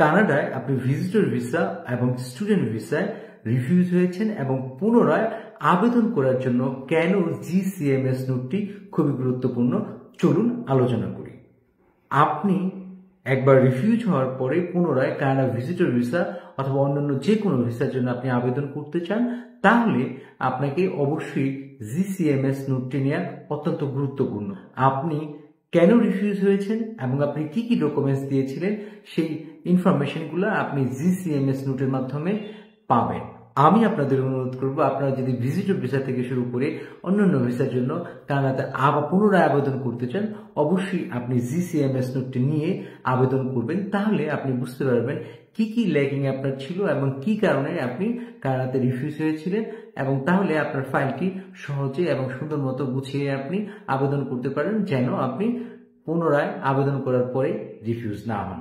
কানাডায় আপনি visitor visa এবং স্টুডেন্ট ভিসায় রিফিউজ হয়েছেন এবং পুনরায় আবেদন করার জন্য কেন জিসিএমএস নোটটি খুবই গুরুত্বপূর্ণ, চলুন আলোচনা করি। আপনি একবার রিফিউজ হওয়ার পরে পুনরায় কানাডা ভিজিটর ভিসা অথবা অন্যান্য যে কোনো ভিসার জন্য আপনি আবেদন করতে চান, তাহলে আপনাকে অবশ্যই জিসিএমএস নোটটি নেওয়া অত্যন্ত গুরুত্বপূর্ণ। আপনি কেন রিফিউজ হয়েছেন এবং আপনি কি কি ডকুমেন্টস দিয়েছিলেন সেই ইনফরমেশনগুলো আপনি জিসিএমএস নোটের মাধ্যমে পাবেন। আমি আপনাদের অনুরোধ করব, আপনারা যদি ভিজিটর ভিসা থেকে শুরু করে অন্যান্য ভিসার জন্য কানাডাতে পুনরায় আবেদন করতে চান, অবশ্যই আপনি জিসিএমএস নোটটি নিয়ে আবেদন করবেন। তাহলে আপনি বুঝতে পারবেন কি কি ল্যাকিং আপনার ছিল এবং কি কারণে আপনি কানাডাতে রিফিউজ হয়েছিলেন, এবং তাহলে আপনার ফাইলটি সহজে এবং সুন্দর মতো গুছিয়ে আপনি আবেদন করতে পারেন, যেন আপনি পুনরায় আবেদন করার পরে রিফিউজ না হন।